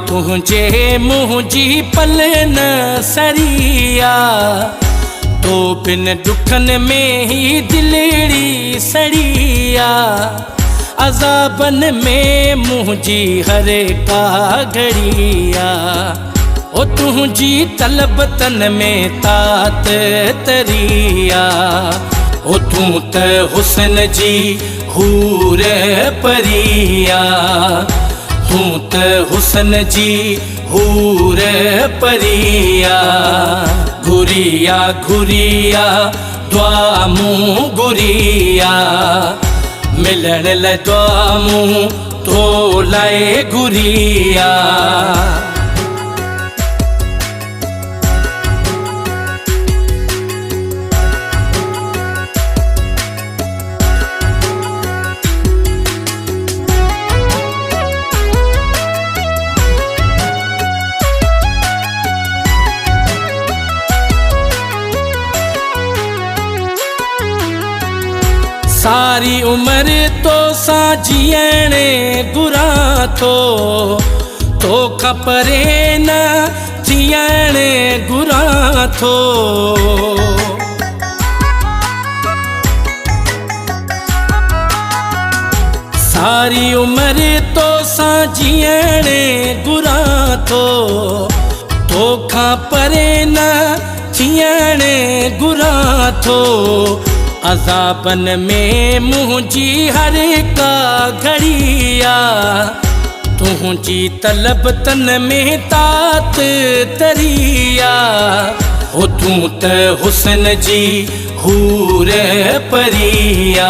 तुझे मुझी पल न सरिया, तो बिन दुखन में ही दिलड़ी सड़िया। अज़ाबन में मुझी हर का घड़िया, ओ तुझी तलब तन में तात तरिया। ओ तू त हुस्न जी हूर परिया, तू त हुस्न जी हूर परिया। घुरिया घुरिया दुआ मुँह घुरिया, मिलण ल दुआ मुँह तो लाए घुरिया। सारी उम्र तो साजियणे गुरा तो खपरे न जियणे गुरा थो। सारी उम्र तो साजियणे गुरा तो खपरे न जियणे गुरा थो। अज़ाबन में मुझी हर का घड़िया, तुझी तलब तन में तात तरिया। हो तू त हुस्न जी हूर परिया,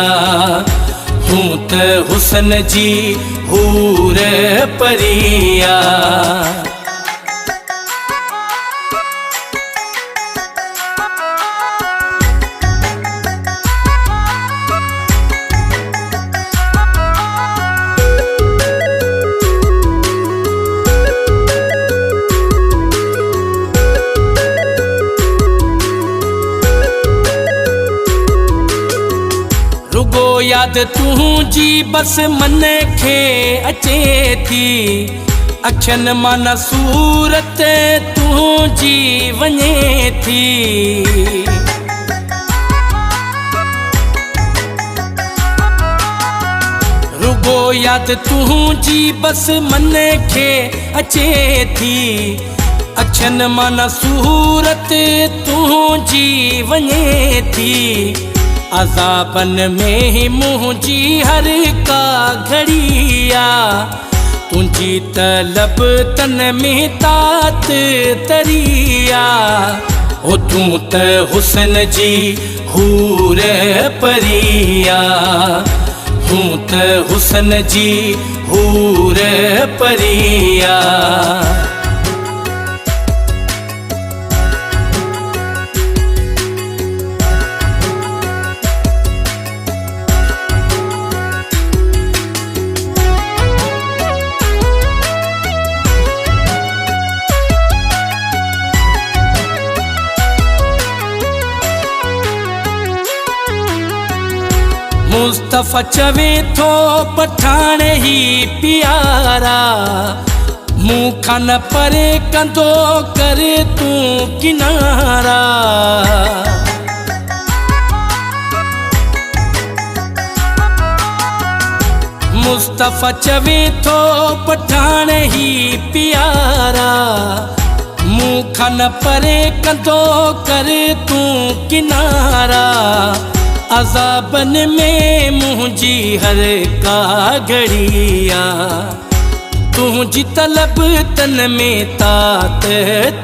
तू त हुस्न जी हूर परिया। रुगो याद तुझी बस मन खे अचे थी, अखियन माना सूरत तुझी वञे थी। रुगो याद तुझी बस मन खे अचे थी, अखियन माना सूरत तुझी वञे थी। अज़ाबन में ही मुझी हर का घड़िया, तुझी तलब तन में तात तरिया। ओ तू त हुस्न जी हूर परिया, तू त हुस्न जी हूर परिया। मुस्तफ़ा चवे थो पठान ही प्यारा, मुँह खान परे कंदो करे तू किनारा। मुस्तफ़ा चवे थो पठान ही प्यारा, मुँह खान परे कंदो करे तू किनारा। अज़ाबन में मुझी हर का घड़िया, तुझी तलब तन में तात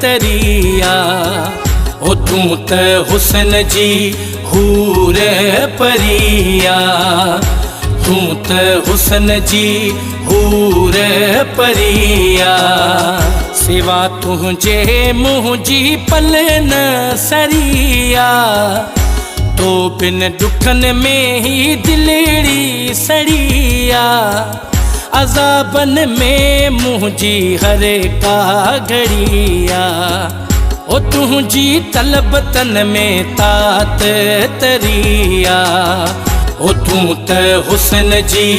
तरिया। ओ तू त हुस्न जी हूर परिया, तू त हुस्न जी हूर परिया। सिवा तुझे मुझी पल न सरिया, तो बिन दुखन में ही दिलड़ी सड़िया। अज़ाबन में मुझी हर का घड़िया, ओ तुझी तलब तन में तात तरिया। ओ तू त हुस्न जी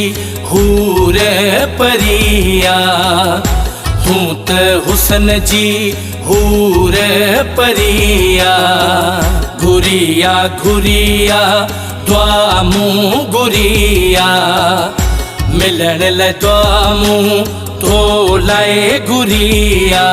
हूर परिया, तू त हुसन जी हूर परिया घुरिया घुरिया दुआ मूं घुरिया मिलण लाइ दुआ मूं तो लाए घुरिया